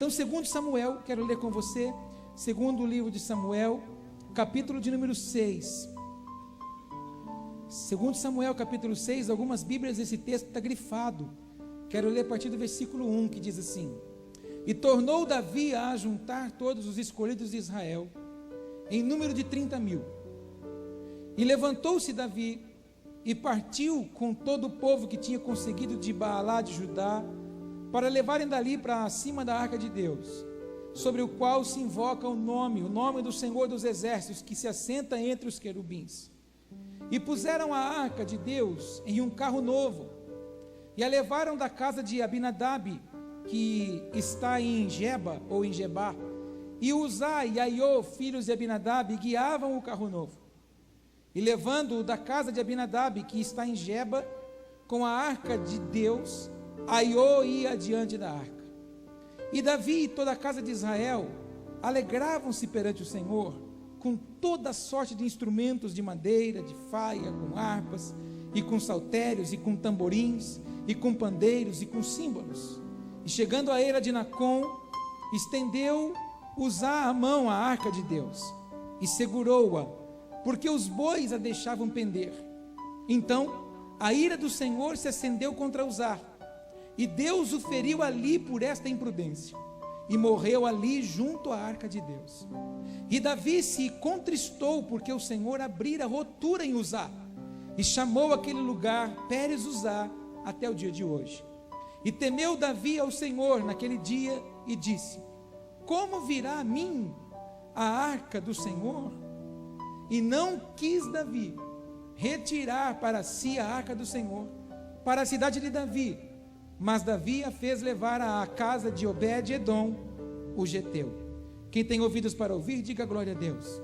Então, segundo Samuel, quero ler com você, segundo livro de Samuel, capítulo de número 6. Segundo Samuel, capítulo 6, algumas bíblias esse texto está grifado. Quero ler a partir do versículo 1, que diz assim: E tornou Davi a ajuntar todos os escolhidos de Israel, em número de 30.000. E levantou-se Davi, e partiu com todo o povo que tinha conseguido de Baalá de Judá, para levarem dali para cima da arca de Deus, sobre o qual se invoca o nome do Senhor dos Exércitos, que se assenta entre os querubins. E puseram a arca de Deus em um carro novo, e a levaram da casa de Abinadab, que está em Geba, ou em Gebá, e Uzá e Aiô, filhos de Abinadab, guiavam o carro novo. E levando-o da casa de Abinadab, que está em Geba, com a arca de Deus, Aiô ia adiante da arca. E Davi e toda a casa de Israel alegravam-se perante o Senhor, com toda sorte de instrumentos de madeira, de faia, com harpas, e com saltérios, e com tamborins, e com pandeiros, e com símbolos. E chegando a Eira de Nacon, estendeu Uzá a mão à arca de Deus, e segurou-a, porque os bois a deixavam pender. Então a ira do Senhor se acendeu contra Uzá, e Deus o feriu ali por esta imprudência, e morreu ali junto à arca de Deus. E Davi se contristou, porque o Senhor abrira rotura em Uzá, e chamou aquele lugar Pérez Uzá até o dia de hoje. E temeu Davi ao Senhor naquele dia, e disse: Como virá a mim a arca do Senhor? E não quis Davi retirar para si a arca do Senhor para a cidade de Davi, mas Davi a fez levar à casa de Obed-edom, o geteu. Quem tem ouvidos para ouvir, diga glória a Deus.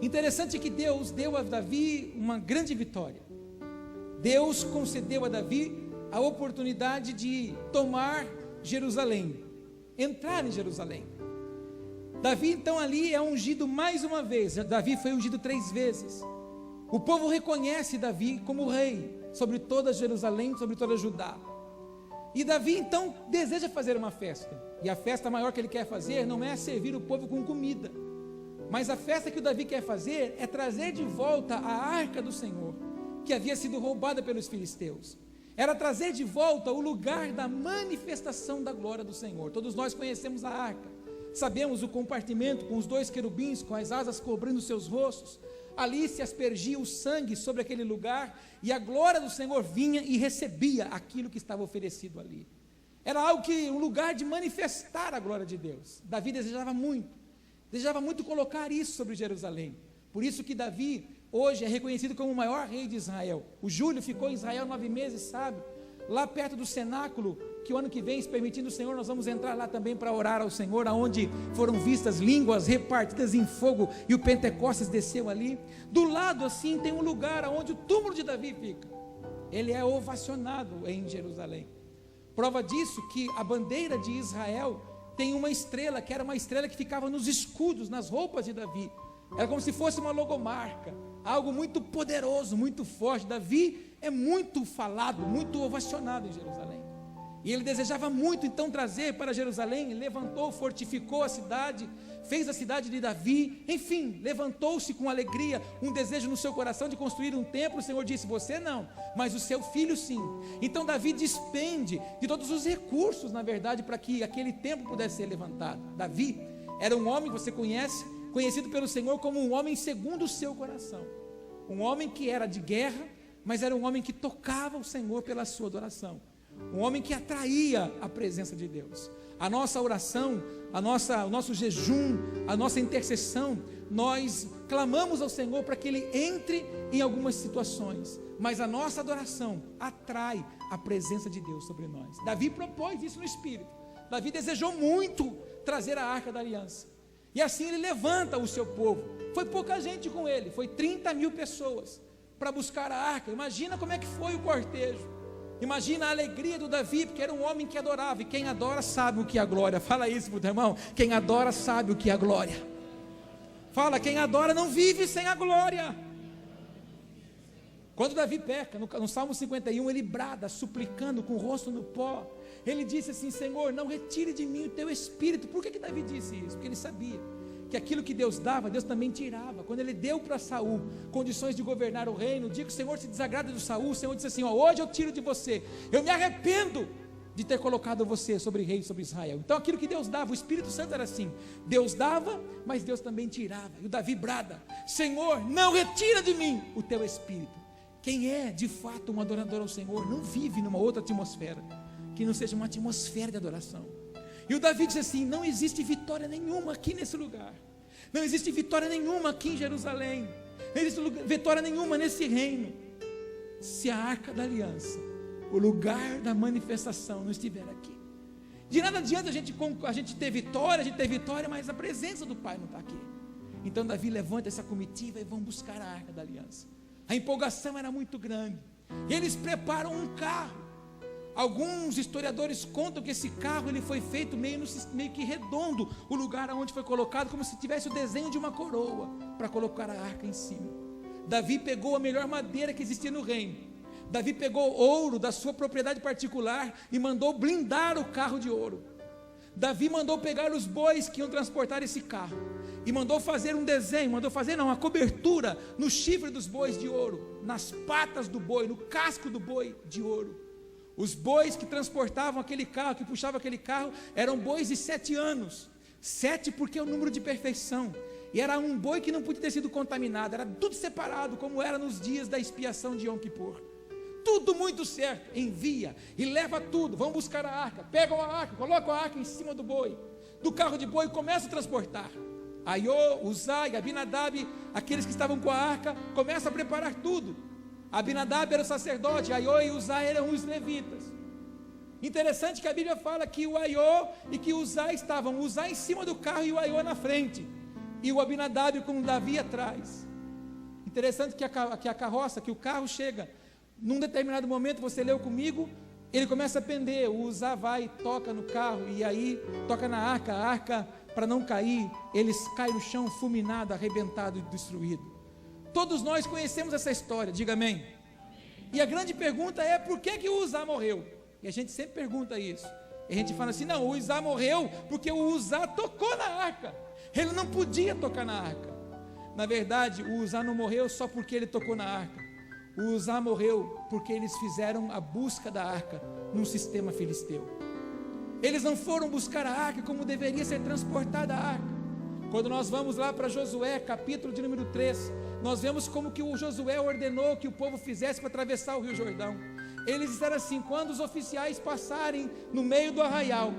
Interessante que Deus deu a Davi uma grande vitória. Deus concedeu a Davi a oportunidade de tomar Jerusalém, entrar em Jerusalém. Davi então ali é ungido mais uma vez. Davi foi ungido 3 vezes. O povo reconhece Davi como rei sobre toda Jerusalém, sobre toda Judá. E Davi então deseja fazer uma festa, e a festa maior que ele quer fazer não é servir o povo com comida, mas a festa que o Davi quer fazer é trazer de volta a arca do Senhor, que havia sido roubada pelos filisteus. Era trazer de volta o lugar da manifestação da glória do Senhor. Todos nós conhecemos a arca, sabemos o compartimento com os 2 querubins, com as asas cobrindo seus rostos. Ali se aspergia o sangue sobre aquele lugar, e a glória do Senhor vinha e recebia aquilo que estava oferecido ali. Era algo um lugar de manifestar a glória de Deus. Davi desejava muito colocar isso sobre Jerusalém. Por isso que Davi hoje é reconhecido como o maior rei de Israel. O Júlio ficou em Israel 9 meses, sabe? Lá perto do cenáculo, que o ano que vem, se permitindo o Senhor, nós vamos entrar lá também para orar ao Senhor, aonde foram vistas línguas repartidas em fogo, e o Pentecostes desceu ali. Do lado assim tem um lugar onde o túmulo de Davi fica. Ele é ovacionado em Jerusalém. Prova disso que a bandeira de Israel tem uma estrela, que era uma estrela que ficava nos escudos, nas roupas de Davi. Era como se fosse uma logomarca, algo muito poderoso, muito forte. Davi é muito falado, muito ovacionado em Jerusalém. E ele desejava muito então trazer para Jerusalém. Levantou, fortificou a cidade, fez a cidade de Davi, enfim, levantou-se com alegria, um desejo no seu coração de construir um templo. O Senhor disse: você não, mas o seu filho sim. Então Davi despende de todos os recursos, na verdade, para que aquele templo pudesse ser levantado. Davi era um homem, você conhece, conhecido pelo Senhor como um homem segundo o seu coração, um homem que era de guerra, mas era um homem que tocava o Senhor pela sua adoração, um homem que atraía a presença de Deus. A nossa oração, o nosso jejum, a nossa intercessão, nós clamamos ao Senhor para que Ele entre em algumas situações, mas a nossa adoração atrai a presença de Deus sobre nós. Davi propôs isso no Espírito. Davi desejou muito trazer a arca da aliança, e assim ele levanta o seu povo. Foi pouca gente com ele, foi 30.000 pessoas para buscar a arca. Imagina como é que foi o cortejo. Imagina a alegria do Davi, porque era um homem que adorava, e quem adora sabe o que é a glória. Fala isso para o teu irmão: quem adora sabe o que é a glória. Fala, quem adora não vive sem a glória. Quando Davi peca, no Salmo 51, ele brada, suplicando, com o rosto no pó. Ele disse assim: Senhor, não retire de mim o teu espírito. Por que Davi disse isso? Porque ele sabia que aquilo que Deus dava, Deus também tirava. Quando ele deu para Saul condições de governar o reino, o dia que o Senhor se desagrada de Saul, o Senhor disse assim: hoje eu tiro de você, eu me arrependo de ter colocado você sobre rei, sobre Israel. Então aquilo que Deus dava, o Espírito Santo era assim, Deus dava, mas Deus também tirava. E o Davi brada: Senhor, não retira de mim o teu espírito. Quem é de fato um adorador ao Senhor não vive numa outra atmosfera que não seja uma atmosfera de adoração. E o Davi disse assim: não existe vitória nenhuma aqui nesse lugar, não existe vitória nenhuma aqui em Jerusalém, não existe vitória nenhuma nesse reino, se a arca da aliança, o lugar da manifestação, não estiver aqui. De nada adianta a gente ter vitória, mas a presença do Pai não está aqui. Então Davi levanta essa comitiva e vão buscar a arca da aliança. A empolgação era muito grande, eles preparam um carro. Alguns historiadores contam que esse carro ele foi feito meio que redondo, o lugar onde foi colocado, como se tivesse o desenho de uma coroa, para colocar a arca em cima. Davi pegou a melhor madeira que existia no reino, Davi pegou ouro da sua propriedade particular e mandou blindar o carro de ouro. Davi mandou pegar os bois que iam transportar esse carro e mandou fazer um desenho, uma cobertura no chifre dos bois de ouro, nas patas do boi, no casco do boi de ouro. Os bois que transportavam aquele carro, que puxavam aquele carro, eram bois de 7 anos. 7 porque é o número de perfeição. E era um boi que não podia ter sido contaminado, era tudo separado, como era nos dias da expiação de Yom Kippur. Tudo muito certo. Envia e leva tudo. Vão buscar a arca, pegam a arca, colocam a arca em cima do boi, do carro de boi, e começam a transportar. Aiô, Uzai, Abinadab, aqueles que estavam com a arca, começam a preparar tudo. Abinadab era o sacerdote, Aiô e Uzai eram os levitas. Interessante que a Bíblia fala que o Aiô e que o Uzai estavam, o Uzai em cima do carro e o Aiô na frente, e o Abinadab com o Davi atrás. Interessante que a carroça, que o carro chega, num determinado momento, você leu comigo, ele começa a pender, o Uzai vai e toca no carro, e aí toca na arca, a arca, para não cair, eles caem no chão fulminado, arrebentado e destruído. Todos nós conhecemos essa história, diga amém. E a grande pergunta é: por que o Uzá morreu? E a gente sempre pergunta isso. E a gente fala assim: não, o Uzá morreu porque o Uzá tocou na arca. Ele não podia tocar na arca. Na verdade, o Uzá não morreu só porque ele tocou na arca. O Uzá morreu porque eles fizeram a busca da arca num sistema filisteu. Eles não foram buscar a arca como deveria ser transportada a arca. Quando nós vamos lá para Josué, capítulo de número 3, nós vemos como que o Josué ordenou que o povo fizesse para atravessar o Rio Jordão. Eles disseram assim: quando os oficiais passarem no meio do arraial,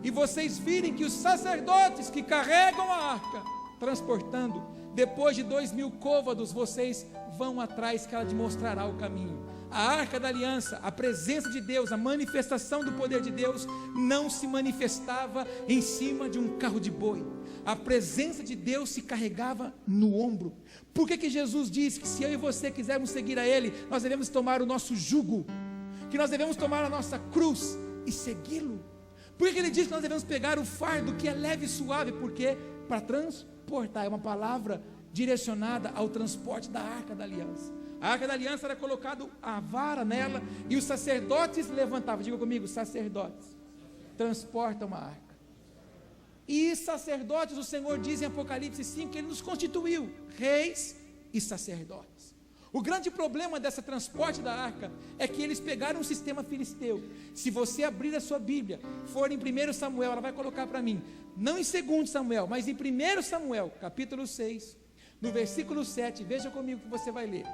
e vocês virem que os sacerdotes que carregam a arca, transportando, depois de 2000 côvados, vocês vão atrás, que ela te mostrará o caminho. A arca da aliança, a presença de Deus, a manifestação do poder de Deus, não se manifestava em cima de um carro de boi. A presença de Deus se carregava no ombro. Por que Jesus disse que se eu e você quisermos seguir a Ele, nós devemos tomar o nosso jugo, que nós devemos tomar a nossa cruz e segui-lo? Por que Ele diz que nós devemos pegar o fardo que é leve e suave? Porque para transportar, é uma palavra direcionada ao transporte da arca da aliança. A arca da aliança era colocado a vara nela e os sacerdotes levantavam. Diga comigo: sacerdotes transportam a arca. E sacerdotes, o Senhor diz em Apocalipse 5 que Ele nos constituiu reis e sacerdotes. O grande problema desse transporte da arca é que eles pegaram um sistema filisteu. Se você abrir a sua Bíblia, for em 1 Samuel, ela vai colocar para mim, não em 2 Samuel, mas em 1 Samuel, capítulo 6, no versículo 7, veja comigo que você vai ler.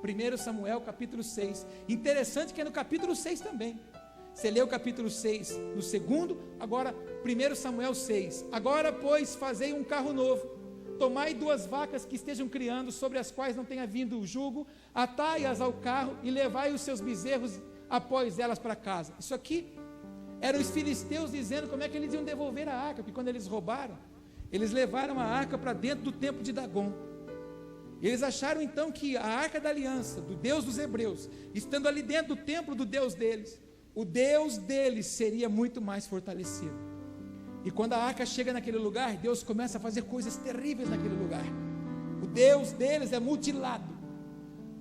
1 Samuel, capítulo 6, interessante que é no capítulo 6 também. Você leu o capítulo 6 no segundo, agora 1 Samuel 6. Agora, pois, fazei um carro novo, tomai 2 vacas que estejam criando, sobre as quais não tenha vindo o jugo, atai-as ao carro e levai os seus bezerros após elas para casa. Isso aqui eram os filisteus dizendo como é que eles iam devolver a arca, porque quando eles roubaram, eles levaram a arca para dentro do templo de Dagom. Eles acharam então que a arca da aliança, do Deus dos hebreus, estando ali dentro do templo do Deus deles, o Deus deles seria muito mais fortalecido. E quando a arca chega naquele lugar, Deus começa a fazer coisas terríveis naquele lugar. O Deus deles é mutilado.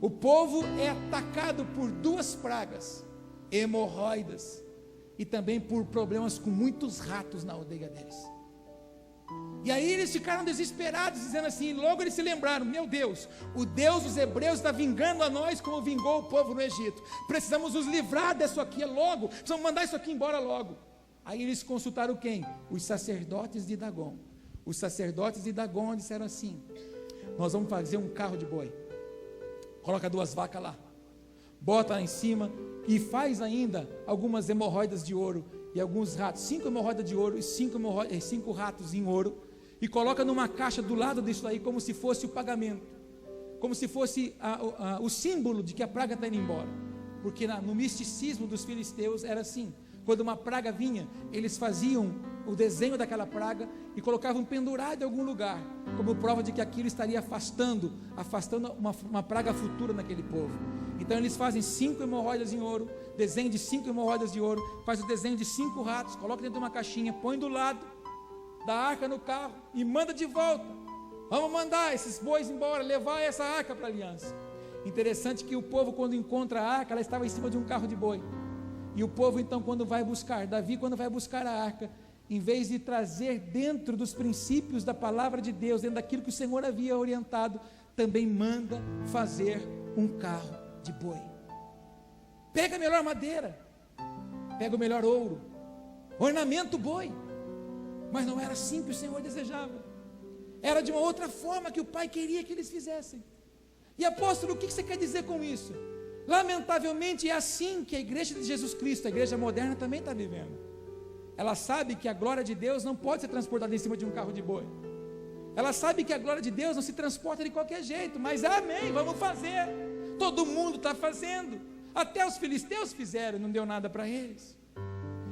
o povo é atacado por duas pragas, hemorroidas, e também por problemas com muitos ratos na aldeia deles. E aí eles ficaram desesperados, dizendo assim, logo eles se lembraram, meu Deus, o Deus dos hebreus está vingando a nós como vingou o povo no Egito, precisamos nos livrar disso aqui logo, precisamos mandar isso aqui embora logo. Aí eles consultaram quem? Os sacerdotes de Dagon. Os sacerdotes de Dagon disseram assim, nós vamos fazer um carro de boi, coloca 2 vacas lá, bota lá em cima e faz ainda algumas hemorroidas de ouro e alguns ratos, 5 hemorroidas de ouro e 5 ratos em ouro, e coloca numa caixa do lado disso aí, como se fosse o pagamento, como se fosse o símbolo de que a praga está indo embora, porque no misticismo dos filisteus era assim, quando uma praga vinha, eles faziam o desenho daquela praga e colocavam pendurado em algum lugar, como prova de que aquilo estaria afastando uma praga futura naquele povo. Então eles fazem 5 hemorroidas em ouro, desenho de 5 hemorroidas de ouro, faz o desenho de 5 ratos, coloca dentro de uma caixinha, põe do lado da arca no carro e manda de volta. Vamos mandar esses bois embora, levar essa arca para a aliança. Interessante que o povo, quando encontra a arca, ela estava em cima de um carro de boi. E o povo então, quando vai buscar, Davi, quando vai buscar a arca, em vez de trazer dentro dos princípios da palavra de Deus, dentro daquilo que o Senhor havia orientado, também manda fazer um carro de boi. Pega a melhor madeira, pega o melhor ouro, ornamenta o boi. Mas não era assim que o Senhor desejava, era de uma outra forma que o Pai queria que eles fizessem. E apóstolo, o que você quer dizer com isso? Lamentavelmente é assim que a igreja de Jesus Cristo, a igreja moderna, também está vivendo. Ela sabe que a glória de Deus não pode ser transportada em cima de um carro de boi. Ela sabe que a glória de Deus não se transporta de qualquer jeito, mas amém, vamos fazer. Todo mundo está fazendo, até os filisteus fizeram, não deu nada para eles.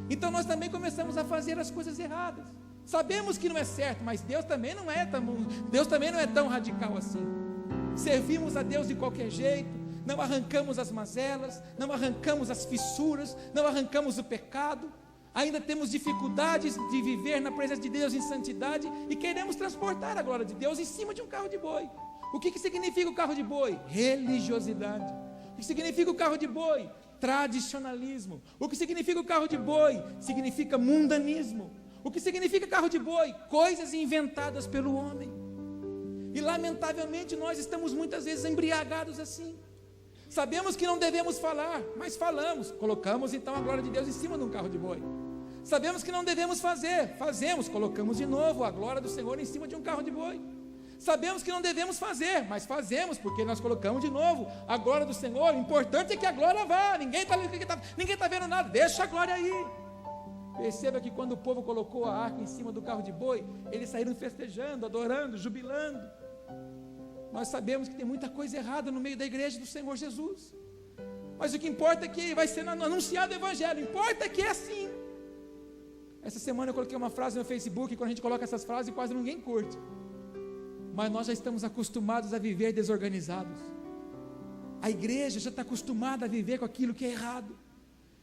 Então nós também começamos a fazer as coisas erradas. Sabemos que não é certo, mas Deus também não é tão radical assim. Servimos a Deus de qualquer jeito, não arrancamos as mazelas, não arrancamos as fissuras, não arrancamos o pecado. Ainda temos dificuldades de viver na presença de Deus em santidade e queremos transportar a glória de Deus em cima de um carro de boi. O que significa o carro de boi? Religiosidade. O que significa o carro de boi? Tradicionalismo. O que significa o carro de boi? Significa mundanismo. O que significa carro de boi? Coisas inventadas pelo homem. E lamentavelmente nós estamos muitas vezes embriagados assim. Sabemos que não devemos falar, mas falamos. Colocamos então a glória de Deus em cima de um carro de boi. Sabemos que não devemos fazer, fazemos. Colocamos de novo a glória do Senhor em cima de um carro de boi. Sabemos que não devemos fazer, mas fazemos, porque nós colocamos de novo a glória do Senhor. O importante é que a glória vá. Ninguém está vendo nada, deixa a glória aí. Perceba que quando o povo colocou a arca em cima do carro de boi, eles saíram festejando, adorando, jubilando. Nós sabemos que tem muita coisa errada no meio da igreja do Senhor Jesus, mas o que importa é que vai ser anunciado o Evangelho, importa que é assim. Essa semana eu coloquei uma frase no Facebook, e quando a gente coloca essas frases quase ninguém curte, mas nós já estamos acostumados a viver desorganizados. A igreja já está acostumada a viver com aquilo que é errado,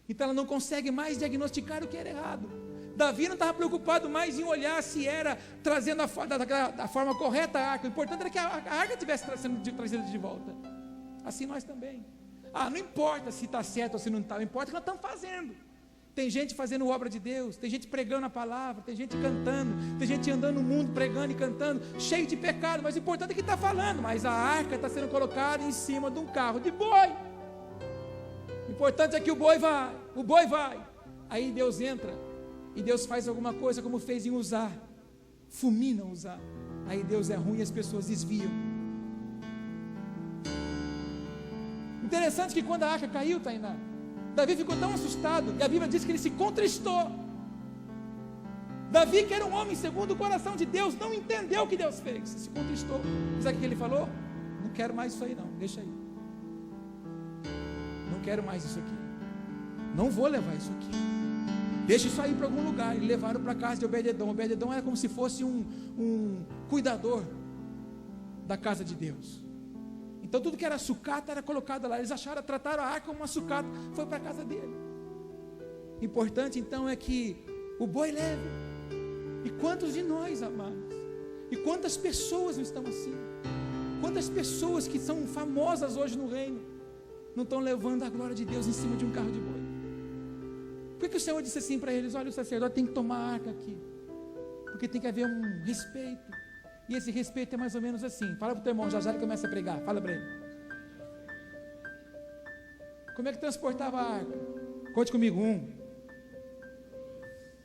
então ela não consegue mais diagnosticar o que era errado. Davi não estava preocupado mais em olhar se era trazendo da forma correta a arca. O importante era que a arca estivesse sendo trazida de volta. Assim nós também. Não importa se está certo ou se não está, importa que nós estamos fazendo. Tem gente fazendo obra de Deus, tem gente pregando a palavra, tem gente cantando, tem gente andando no mundo pregando e cantando, cheio de pecado, mas o importante é que está falando. Mas a arca está sendo colocada em cima de um carro de boi. O importante é que o boi vai. Aí Deus entra. E Deus faz alguma coisa como fez em Uzá, fulmina Uzá. Aí Deus é ruim e as pessoas desviam. Interessante que quando a arca caiu, Tainá, Davi ficou tão assustado, e a Bíblia diz que ele se contristou. Davi, que era um homem segundo o coração de Deus, não entendeu o que Deus fez, se contristou. Sabe o que ele falou? Não quero mais isso aí não, deixa aí. Não quero mais isso aqui. Não vou levar isso aqui. Deixa isso aí para algum lugar. E levaram para a casa de Obed-edom. Obed-edom era como se fosse um cuidador da casa de Deus. Então tudo que era sucata era colocado lá. Eles trataram a arca como uma sucata. Foi para a casa dele. Importante então é que o boi leve. E quantos de nós, amados? E quantas pessoas não estão assim? Quantas pessoas que são famosas hoje no reino não estão levando a glória de Deus em cima de um carro de boi? Por que o Senhor disse assim para eles: olha, o sacerdote tem que tomar a arca aqui, porque tem que haver um respeito, e esse respeito é mais ou menos assim. Fala para o teu irmão, já ele começa a pregar, fala para ele. Como é que transportava a arca? Conte comigo,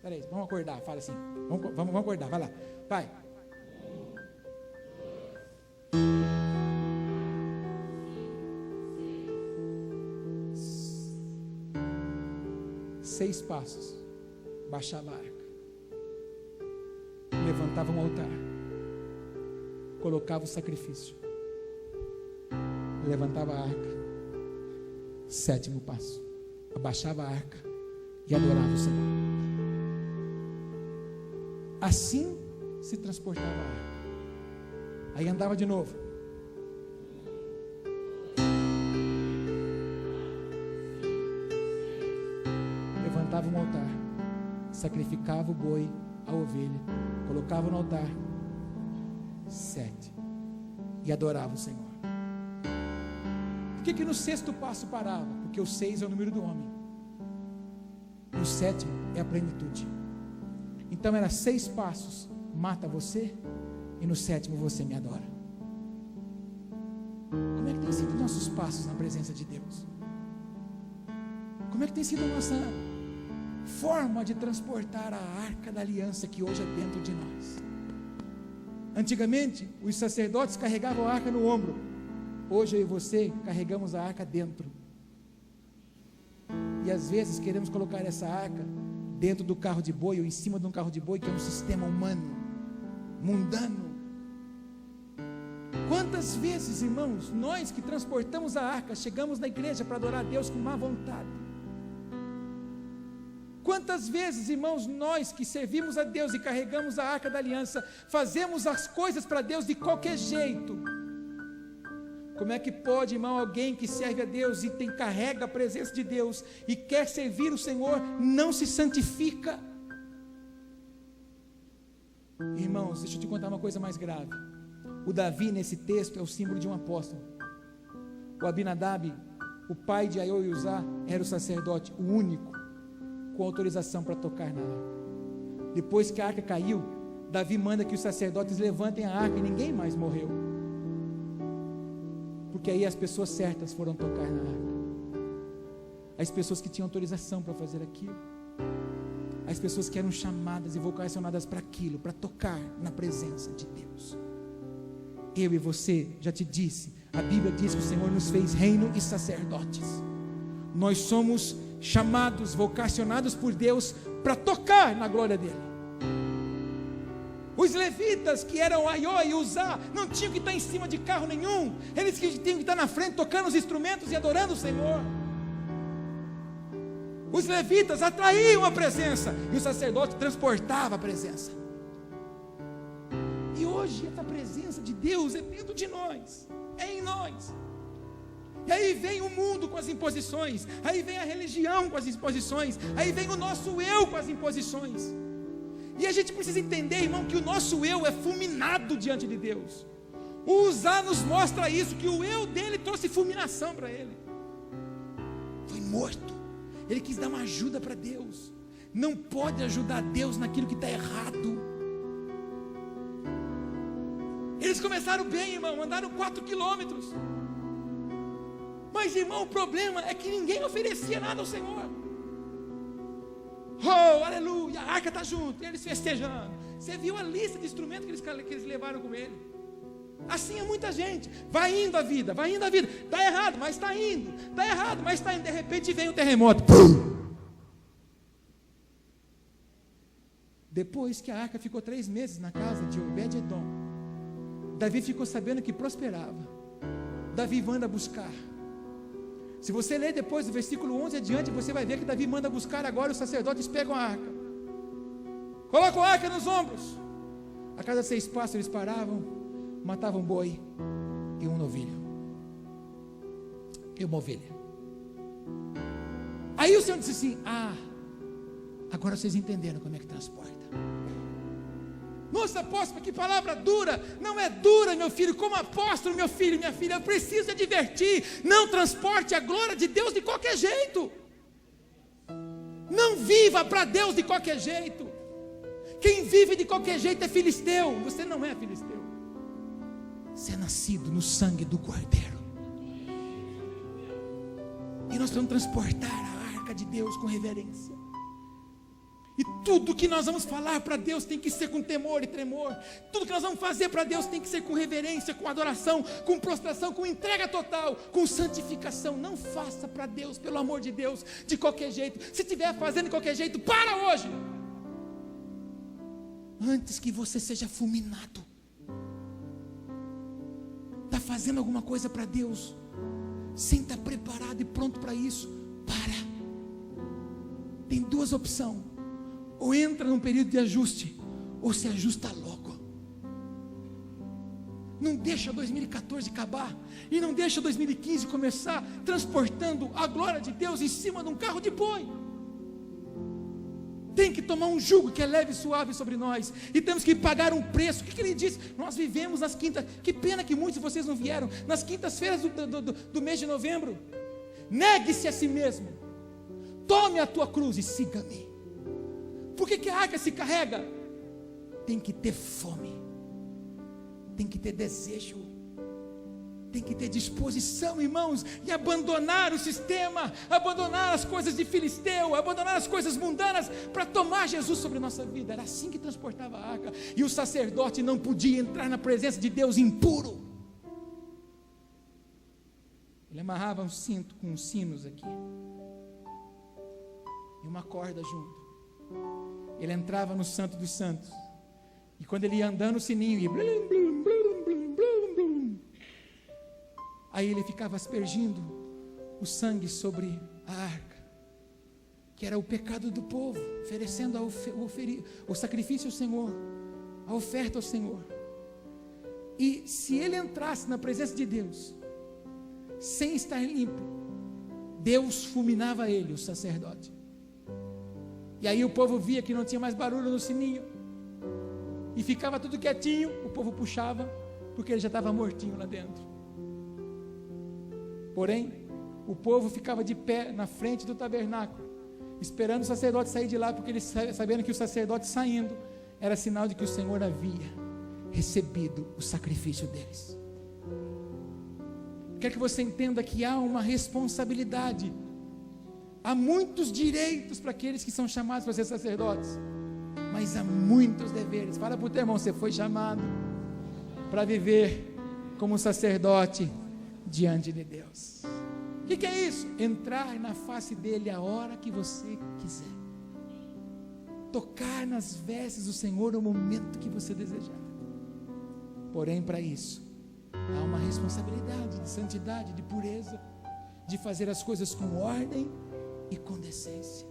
Peraí, vamos acordar, fala assim, vamos acordar, vai lá, vai. 6 passos, baixava a arca, levantava um altar, colocava o sacrifício, levantava a arca. 7º passo, abaixava a arca e adorava o Senhor. Assim se transportava a arca. Aí andava de novo. Levantava um altar, sacrificava o boi, a ovelha, colocava no altar. 7. E adorava o Senhor. Por que no 6º passo parava? Porque o 6 é o número do homem, e o 7º é a plenitude. Então era 6 passos, mata você, e no 7º você me adora. Como é que tem sido nossos passos na presença de Deus? Como é que tem sido a nossa forma de transportar a arca da aliança que hoje é dentro de nós? Antigamente os sacerdotes carregavam a arca no ombro. Hoje eu e você carregamos a arca dentro. E às vezes queremos colocar essa arca dentro do carro de boi, ou em cima de um carro de boi, que é um sistema humano, mundano. Quantas vezes, irmãos, nós que transportamos a arca, chegamos na igreja para adorar a Deus com má vontade? Quantas vezes, irmãos, nós que servimos a Deus e carregamos a arca da aliança, fazemos as coisas para Deus de qualquer jeito? Como é que pode, irmão, alguém que serve a Deus e carrega a presença de Deus e quer servir o Senhor, não se santifica? Irmãos, deixa eu te contar uma coisa mais grave. O Davi nesse texto é o símbolo de um apóstolo. O Abinadab, o pai de Aiô e Uzá, era o sacerdote, o único com autorização para tocar na arca. Depois que a arca caiu, Davi manda que os sacerdotes levantem a arca e ninguém mais morreu, porque aí as pessoas certas foram tocar na arca, as pessoas que tinham autorização para fazer aquilo, as pessoas que eram chamadas e vocacionadas para aquilo, para tocar na presença de Deus. Eu e você, já te disse, a Bíblia diz que o Senhor nos fez reino e sacerdotes. Nós somos chamados, vocacionados por Deus para tocar na glória dele. Os levitas, que eram Aiô e Uzá, não tinham que estar em cima de carro nenhum, eles tinham que estar na frente tocando os instrumentos e adorando o Senhor. Os levitas atraíam a presença e o sacerdote transportava a presença. E hoje essa presença de Deus é dentro de nós, é em nós. E aí vem o mundo com as imposições, aí vem a religião com as imposições, aí vem o nosso eu com as imposições. E a gente precisa entender, irmão, que o nosso eu é fulminado diante de Deus. O Uzá nos mostra isso, que o eu dele trouxe fulminação para ele. Foi morto. Ele quis dar uma ajuda para Deus. Não pode ajudar Deus naquilo que está errado. Eles começaram bem, irmão, andaram 4 quilômetros. Mas, irmão, o problema é que ninguém oferecia nada ao Senhor. Oh, aleluia, a arca está junto, e eles festejando. Você viu a lista de instrumentos que eles levaram com ele? Assim é muita gente. Vai indo a vida, está errado, mas está indo, está errado, mas está indo. De repente vem um terremoto. Pum! Depois que a arca ficou 3 meses na casa de Obed-edom, Davi ficou sabendo que prosperava. Davi manda buscar. Se você ler depois do versículo 11 adiante, você vai ver que Davi manda buscar agora. Os sacerdotes pegam a arca, colocam a arca nos ombros. A cada 6 passos eles paravam, matavam um boi e um novilho e uma ovelha. Aí o Senhor disse assim: agora vocês entenderam como é que transporta. Nossa, apóstolo, que palavra dura. Não é dura, meu filho. Como apóstolo, meu filho, minha filha, eu preciso advertir. Não transporte a glória de Deus de qualquer jeito. Não viva para Deus de qualquer jeito. Quem vive de qualquer jeito é filisteu. Você não é filisteu. Você é nascido no sangue do Cordeiro. E nós vamos transportar a arca de Deus com reverência. E tudo que nós vamos falar para Deus tem que ser com temor e tremor. Tudo que nós vamos fazer para Deus tem que ser com reverência, com adoração, com prostração, com entrega total, com santificação. Não faça para Deus, pelo amor de Deus, de qualquer jeito. Se estiver fazendo de qualquer jeito, para hoje. Antes que você seja fulminado. Está fazendo alguma coisa para Deus, sem estar preparado e pronto para isso, para. Tem duas opções. Ou entra num período de ajuste, ou se ajusta logo. Não deixa 2014 acabar, e não deixa 2015 começar transportando a glória de Deus em cima de um carro de boi. Tem que tomar um jugo que é leve e suave sobre nós, e temos que pagar um preço. O que ele diz? Nós vivemos nas quintas, que pena que muitos de vocês não vieram, nas quintas-feiras do mês de novembro. Negue-se a si mesmo, tome a tua cruz e siga-me. Por que a arca se carrega? Tem que ter fome, tem que ter desejo, tem que ter disposição, irmãos, e abandonar o sistema, abandonar as coisas de filisteu, abandonar as coisas mundanas, para tomar Jesus sobre nossa vida. Era assim que transportava a arca, e o sacerdote não podia entrar na presença de Deus impuro. Ele amarrava um cinto com uns sinos aqui, e uma corda junto. Ele entrava no Santo dos Santos, e quando ele ia andando o sininho ia blum, blum, blum, blum, blum, blum. Aí ele ficava aspergindo o sangue sobre a arca, que era o pecado do povo, oferecendo o sacrifício ao Senhor, a oferta ao Senhor. E se ele entrasse na presença de Deus sem estar limpo, Deus fulminava ele, o sacerdote. E aí o povo via que não tinha mais barulho no sininho, e ficava tudo quietinho, o povo puxava, porque ele já estava mortinho lá dentro. Porém, o povo ficava de pé na frente do tabernáculo, esperando o sacerdote sair de lá, porque eles sabendo que o sacerdote saindo, era sinal de que o Senhor havia recebido o sacrifício deles. Quero que você entenda que há uma responsabilidade. Há muitos direitos para aqueles que são chamados para ser sacerdotes, mas há muitos deveres. Fala para o teu irmão, você foi chamado para viver como sacerdote diante de Deus. O que é isso? Entrar na face dele a hora que você quiser, tocar nas vestes do Senhor no momento que você desejar. Porém, para isso há uma responsabilidade de santidade, de pureza, de fazer as coisas com ordem e com decência.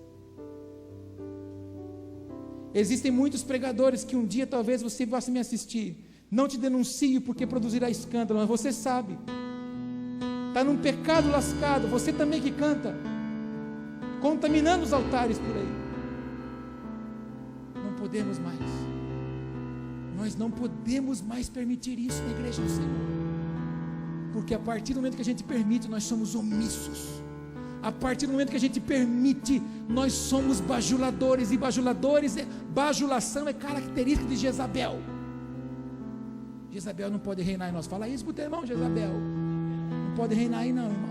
Existem muitos pregadores que um dia talvez você possa me assistir. Não te denuncio porque produzirá escândalo, mas você sabe, está num pecado lascado, você também que canta, contaminando os altares por aí. Não podemos mais, nós não podemos mais permitir isso na igreja do Senhor, porque a partir do momento que a gente permite, nós somos omissos. A partir do momento que a gente permite, nós somos bajuladores, e bajulação é característica de Jezabel. Jezabel não pode reinar em nós. Fala isso para o teu irmão, Jezabel. Não pode reinar aí não, irmão.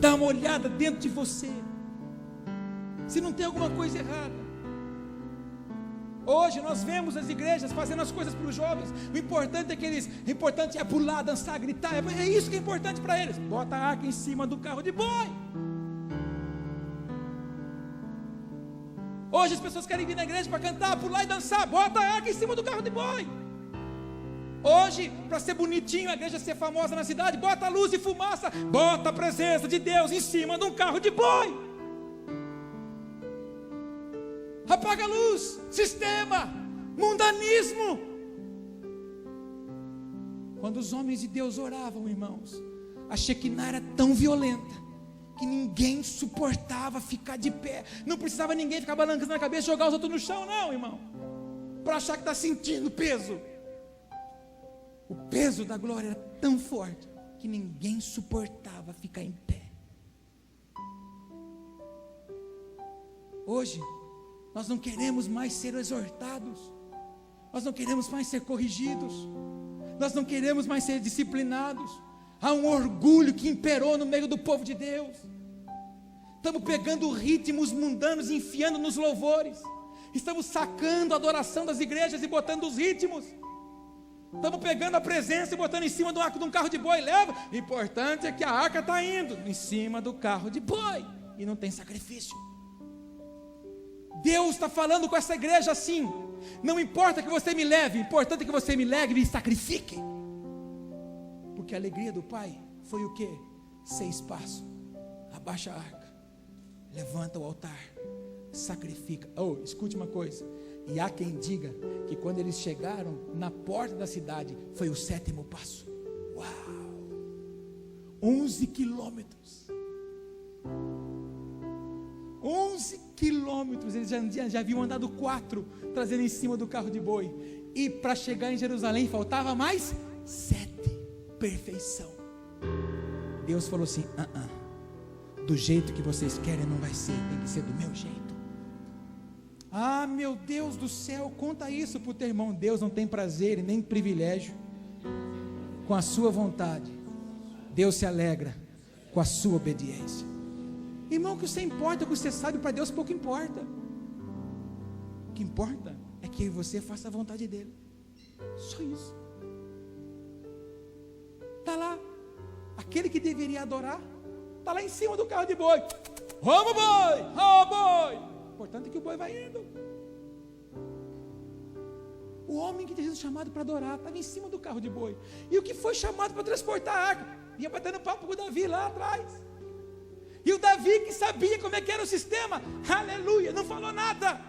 Dá uma olhada dentro de você, se não tem alguma coisa errada. Hoje nós vemos as igrejas fazendo as coisas para os jovens. O importante é pular, dançar, gritar. É isso que é importante para eles. Bota a arca em cima do carro de boi. Hoje as pessoas querem vir na igreja para cantar, pular e dançar. Bota a arca em cima do carro de boi. Hoje, para ser bonitinho, a igreja ser famosa na cidade, bota luz e fumaça. Bota a presença de Deus em cima de um carro de boi. Apaga a luz, sistema, mundanismo. Quando os homens de Deus oravam, irmãos, a Shekinah era tão violenta que ninguém suportava ficar de pé. Não precisava ninguém ficar balançando a cabeça e jogar os outros no chão, não, irmão. para achar que está sentindo peso. O peso da glória era tão forte que ninguém suportava ficar em pé. Hoje, nós não queremos mais ser exortados, nós não queremos mais ser corrigidos, nós não queremos mais ser disciplinados. Há um orgulho que imperou no meio do povo de Deus. Estamos pegando ritmos mundanos e enfiando nos louvores. Estamos sacando a adoração das igrejas e botando os ritmos. Estamos pegando a presença e botando em cima de um carro de boi. Leva. O importante é que a arca está indo em cima do carro de boi. E não tem sacrifício. Deus está falando com essa igreja assim: não importa que você me leve, o importante é que você me leve e me sacrifique. Porque a alegria do Pai foi o quê? 6 passos. Abaixa a arca, levanta o altar, sacrifica. Escute uma coisa. E há quem diga que quando eles chegaram na porta da cidade, foi o 7º passo. Uau! 11 quilômetros. 11 quilômetros. Eles já haviam andado 4, trazendo em cima do carro de boi. E para chegar em Jerusalém, faltava mais 7. Perfeição. Deus falou assim: do jeito que vocês querem não vai ser, tem que ser do meu jeito. Ah, meu Deus do céu, conta isso para o teu irmão. Deus não tem prazer e nem privilégio com a sua vontade. Deus se alegra com a sua obediência. Irmão, o que você importa, o que você sabe, para Deus pouco importa. O que importa é que você faça a vontade dele. Só isso. Está lá, aquele que deveria adorar, está lá em cima do carro de boi. Vamos boi, vamos boi. O importante é que o boi vai indo. O homem que tinha sido chamado para adorar estava em cima do carro de boi. E o que foi chamado para transportar a arca ia batendo papo com o Davi lá atrás. E o Davi, que sabia como é que era o sistema, aleluia, não falou nada.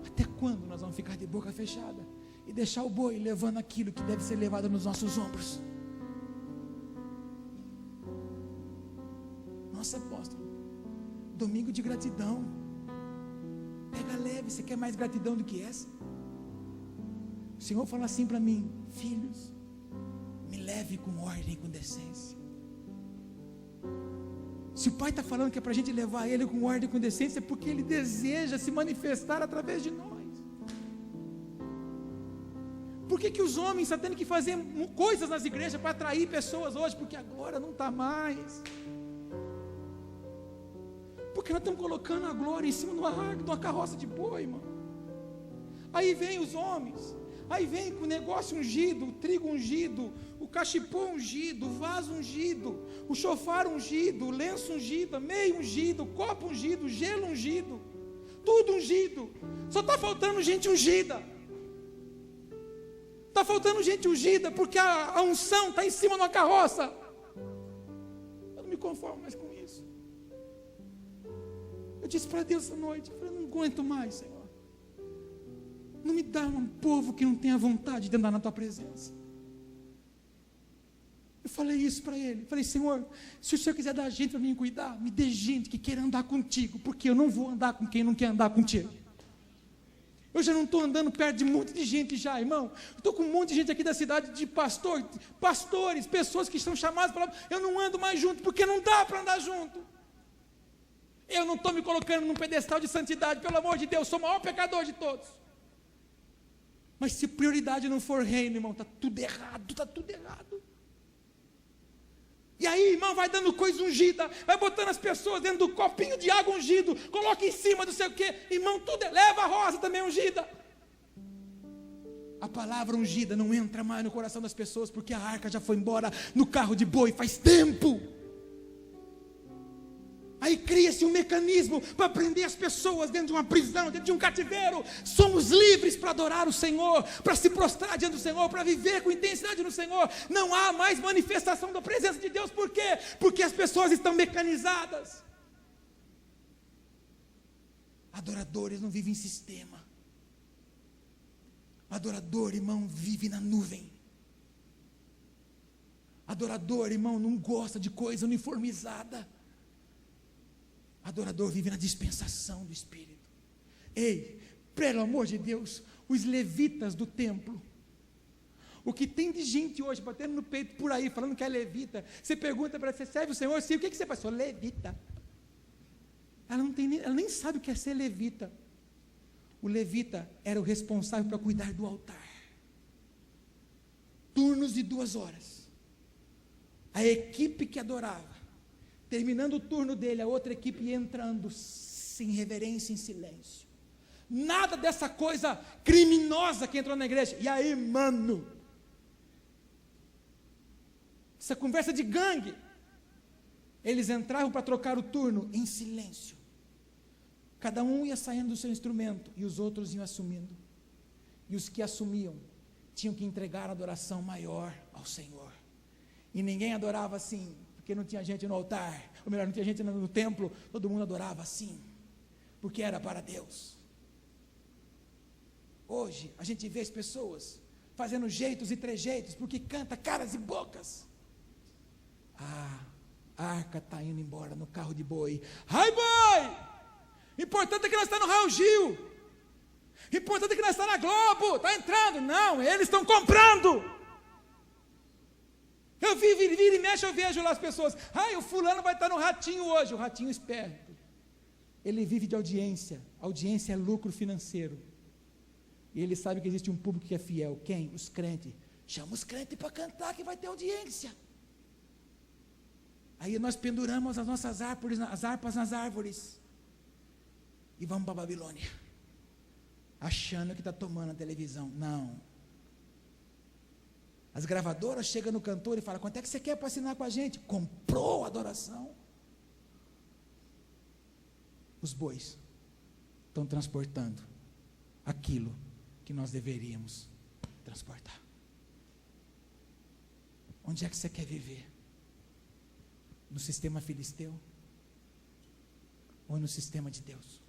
Até quando nós vamos ficar de boca fechada e deixar o boi levando aquilo que deve ser levado nos nossos ombros? Nossa, apóstolo, domingo de gratidão. Pega leve, você quer mais gratidão do que essa? O Senhor fala assim para mim: filhos, me leve com ordem e com decência. Se o Pai está falando que é para a gente levar Ele com ordem e com decência, é porque Ele deseja se manifestar através de nós. Por que os homens estão tendo que fazer coisas nas igrejas para atrair pessoas hoje? Porque agora não está mais. Porque nós estamos colocando a glória em cima de uma carroça de boi, irmão. Aí vem os homens, aí vem com o negócio ungido, o trigo ungido, o cachipô ungido, o vaso ungido, o chofar ungido, o lenço ungido, a meia ungido, o copo ungido, o gelo ungido, tudo ungido. Só está faltando gente ungida. Está faltando gente ungida, porque a unção está em cima de uma carroça. Eu não me conformo mais com isso. Eu disse para Deus essa noite, eu não aguento mais, Senhor. Não me dá um povo que não tenha vontade de andar na tua presença. Eu falei isso para ele. Falei: Senhor, se o Senhor quiser dar gente para mim cuidar, me dê gente que queira andar contigo, porque eu não vou andar com quem não quer andar contigo. Eu já não estou andando perto de um monte de gente já, irmão. Estou com um monte de gente aqui da cidade, de pastores, pessoas que estão chamadas para... Eu não ando mais junto, porque não dá para andar junto. Eu não estou me colocando num pedestal de santidade, pelo amor de Deus, sou o maior pecador de todos. Mas se prioridade não for reino, irmão, está tudo errado, está tudo errado. E aí, irmão, vai dando coisa ungida, vai botando as pessoas dentro do copinho de água ungido, coloca em cima do sei o quê, irmão, tudo leva a rosa também ungida. A palavra ungida não entra mais no coração das pessoas, porque a arca já foi embora no carro de boi faz tempo. Aí cria-se um mecanismo para prender as pessoas dentro de uma prisão, dentro de um cativeiro. Somos livres para adorar o Senhor, para se prostrar diante do Senhor, para viver com intensidade no Senhor. Não há mais manifestação da presença de Deus. Por quê? Porque as pessoas estão mecanizadas. Adoradores não vivem em sistema. Adorador, irmão, vive na nuvem. Adorador, irmão, não gosta de coisa uniformizada. Adorador vive na dispensação do Espírito. Ei, Pelo amor de Deus, os levitas do templo. O que tem de gente hoje batendo no peito por aí, falando que é levita. Você pergunta para ela, você serve o Senhor? Sim, o que você faz? Sou levita. Ela nem sabe o que é ser levita. O levita era o responsável para cuidar do altar. Turnos de 2 horas. A equipe que adorava, terminando o turno dele, a outra equipe ia entrando sem reverência, em silêncio. Nada dessa coisa criminosa que entrou na igreja. E aí, mano? Essa conversa de gangue. Eles entravam para trocar o turno em silêncio. Cada um ia saindo do seu instrumento e os outros iam assumindo. E os que assumiam tinham que entregar a adoração maior ao Senhor. E ninguém adorava assim, porque não tinha gente no altar, ou melhor, não tinha gente no templo, todo mundo adorava assim, porque era para Deus. Hoje a gente vê as pessoas fazendo jeitos e trejeitos, porque canta caras e bocas. A arca está indo embora no carro de boi. Ai, boi! Importante é que nós estamos no Raul Gil. Importante é que nós estamos na Globo. Está entrando. Não, eles estão comprando. Eu vira e mexe, eu vejo lá as pessoas. Ai, o fulano vai estar no Ratinho hoje. O Ratinho esperto. Ele vive de audiência. Audiência é lucro financeiro. E ele sabe que existe um público que é fiel. Quem? Os crentes. Chama os crentes para cantar que vai ter audiência. Aí nós penduramos as nossas harpas nas árvores. E vamos para a Babilônia. Achando que está tomando a televisão. Não. As gravadoras chegam no cantor e falam, quanto é que você quer para assinar com a gente? Comprou a adoração. Os bois estão transportando aquilo que nós deveríamos transportar. Onde é que você quer viver? No sistema filisteu? Ou no sistema de Deus?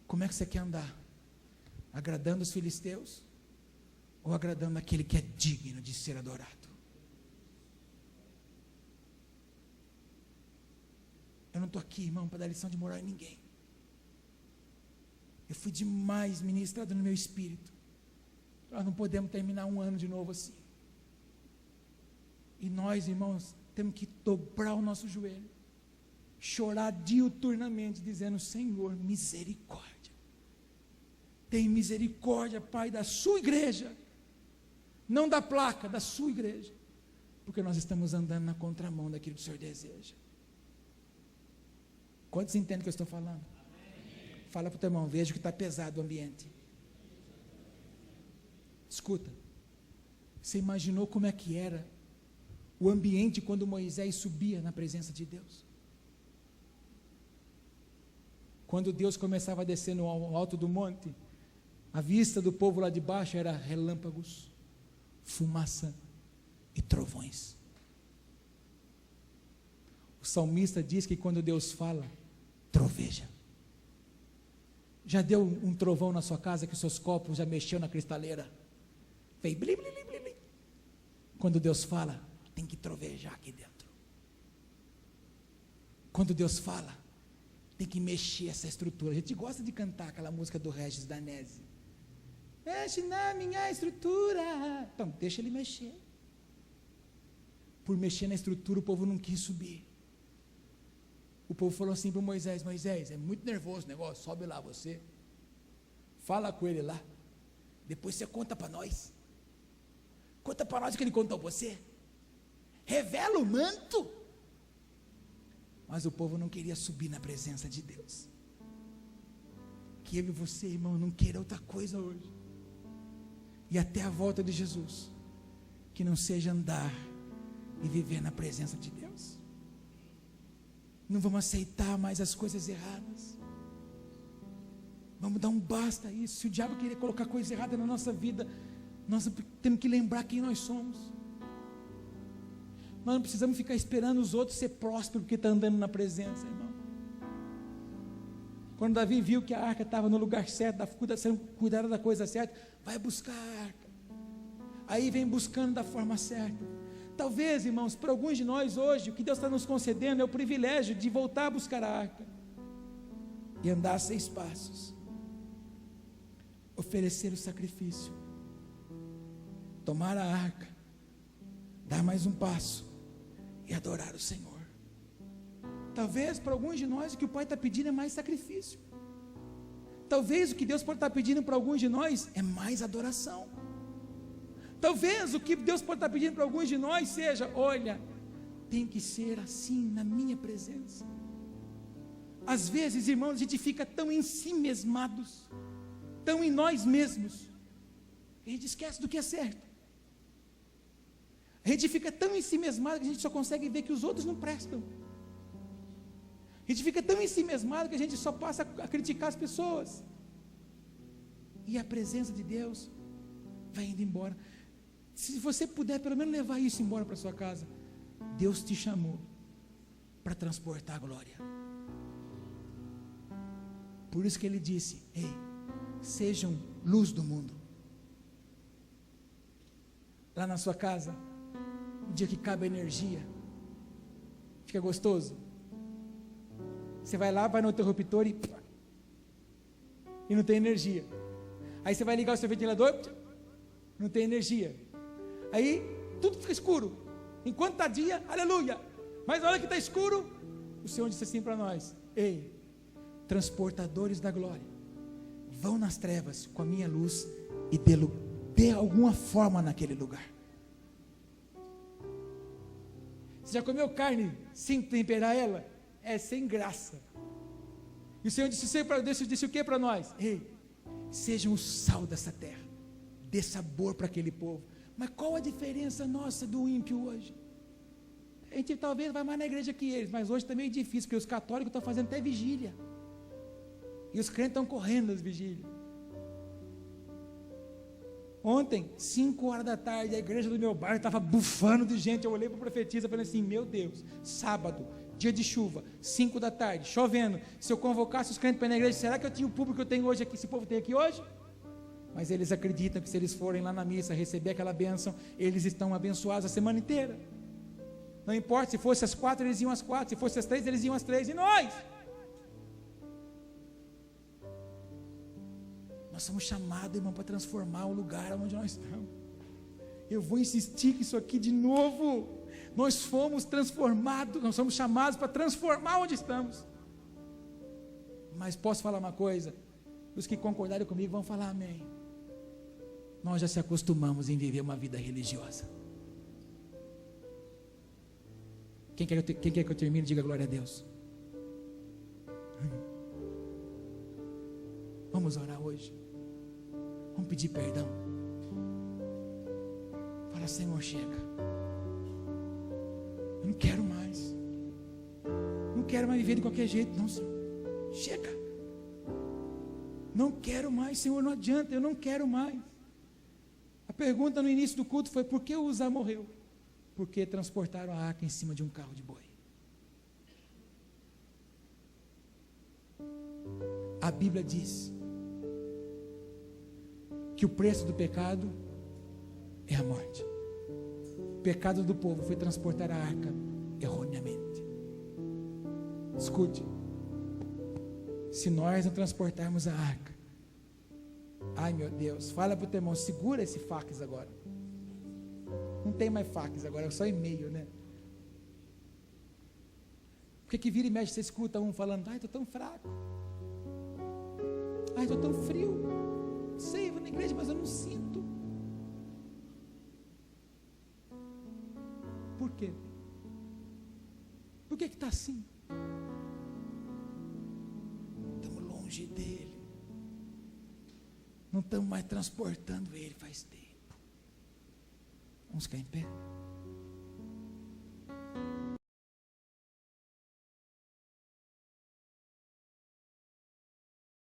Como é que você quer andar? Agradando os filisteus? Ou agradando aquele que é digno de ser adorado? Eu não estou aqui, irmão, para dar lição de moral em ninguém. Eu fui demais ministrado no meu espírito. Nós não podemos terminar um ano de novo assim. E nós, irmãos, temos que dobrar o nosso joelho, chorar diuturnamente, dizendo, Senhor, misericórdia. Tem misericórdia, Pai, da sua igreja, não da placa, da sua igreja, porque nós estamos andando na contramão daquilo que o Senhor deseja. Quantos entendem o que eu estou falando? Amém. Fala para o teu irmão, veja que está pesado o ambiente. Escuta, você imaginou como é que era o ambiente quando Moisés subia na presença de Deus? Quando Deus começava a descer no alto do monte, a vista do povo lá de baixo era relâmpagos, fumaça e trovões. O salmista diz que quando Deus fala, troveja. Já deu um trovão na sua casa que os seus copos já mexeu na cristaleira? Fez blim, blim, blim, blim. Quando Deus fala, tem que trovejar aqui dentro. Quando Deus fala, tem que mexer essa estrutura. A gente gosta de cantar aquela música do Regis Danese. Mexe na minha estrutura. Então, deixa ele mexer. Por mexer na estrutura, o povo não quis subir. O povo falou assim para Moisés, Moisés, é muito nervoso o negócio, sobe lá você. Fala com ele lá. Depois você conta para nós. Conta para nós o que ele contou para você. Revela o manto. Mas o povo não queria subir na presença de Deus. Que eu e você, irmão, não queira outra coisa hoje. E até a volta de Jesus, que não seja andar e viver na presença de Deus. Não vamos aceitar mais as coisas erradas. Vamos dar um basta a isso. Se o diabo querer colocar coisa errada na nossa vida, nós temos que lembrar quem nós somos. Nós não precisamos ficar esperando os outros ser prósperos porque está andando na presença, irmão. Quando Davi viu que a arca estava no lugar certo, sendo cuidada da coisa certa, vai buscar a arca. Aí vem buscando da forma certa. Talvez, irmãos, para alguns de nós hoje, o que Deus está nos concedendo é o privilégio de voltar a buscar a arca e andar 6 passos. oferecer o sacrifício, tomar a arca, dar mais um passo e adorar o Senhor. Talvez para alguns de nós o que o Pai está pedindo é mais sacrifício. Talvez o que Deus pode estar pedindo para alguns de nós é mais adoração. Talvez o que Deus pode estar pedindo para alguns de nós seja: olha, tem que ser assim na minha presença. Às vezes, irmãos, a gente fica tão em si mesmados, tão em nós mesmos, que a gente esquece do que é certo. A gente fica tão em si mesmado que a gente só consegue ver que os outros não prestam. A gente fica tão em si mesmado que a gente só passa a criticar as pessoas. E a presença de Deus vai indo embora. Se você puder pelo menos levar isso embora para sua casa, Deus te chamou para transportar a glória. Por isso que Ele disse: ei, sejam luz do mundo. Lá na sua casa, o dia que cabe a energia, fica gostoso. Você vai lá, vai no interruptor e não tem energia. Aí você vai ligar o seu ventilador, não tem energia. Aí tudo fica escuro. Enquanto está dia, aleluia. Mas na hora que está escuro, o Senhor disse assim para nós: ei, transportadores da glória, vão nas trevas com a minha luz e dê alguma forma naquele lugar. Você já comeu carne sem temperar ela? É sem graça. E o Senhor disse o que para nós? Ei, sejam o sal dessa terra, dê sabor para aquele povo. Mas qual a diferença nossa do ímpio hoje? A gente talvez vai mais na igreja que eles, mas hoje está meio difícil, porque os católicos estão fazendo até vigília, e os crentes estão correndo nas vigílias. Ontem, 5 horas da tarde, a igreja do meu bairro estava bufando de gente. Eu olhei para o profetisa e falei assim: meu Deus, sábado, dia de chuva, 5 da tarde, chovendo. Se eu convocasse os crentes para ir na igreja, será que eu tinha o público que eu tenho hoje aqui? Esse povo tem aqui hoje? Mas eles acreditam que se eles forem lá na missa receber aquela bênção, eles estão abençoados a semana inteira. Não importa, se fosse às 4, eles iam às 4, se fosse às 3, eles iam às 3, e nós? Nós somos chamados, irmão, para transformar o lugar onde nós estamos. Eu vou insistir que isso aqui de novo, nós fomos transformados, nós somos chamados para transformar onde estamos. Mas posso falar uma coisa? Os que concordarem comigo vão falar amém. Nós já se acostumamos em viver uma vida religiosa. Quem quer que eu termine? Diga glória a Deus. Vamos orar hoje. Vamos pedir perdão. Fala: Senhor, chega. Eu não quero mais. Não quero mais viver de qualquer jeito, não, Senhor. Chega. Não quero mais, Senhor, não adianta, eu não quero mais. A pergunta no início do culto foi: por que o Uzá morreu? Porque transportaram a arca em cima de um carro de boi. A Bíblia diz que o preço do pecado é a morte. O pecado do povo foi transportar a arca erroneamente. Escute, se nós não transportarmos a arca, ai meu Deus, fala para o teu irmão: segura esse fax agora. Não tem mais fax agora, é só e-mail, né? Porque que vira e mexe, você escuta um falando: ai, estou tão fraco, ai, estou tão frio, sei, eu vou na igreja, mas eu não sinto. Por quê? Por que está assim? Estamos longe dele, não estamos mais transportando ele faz tempo. Vamos ficar em pé.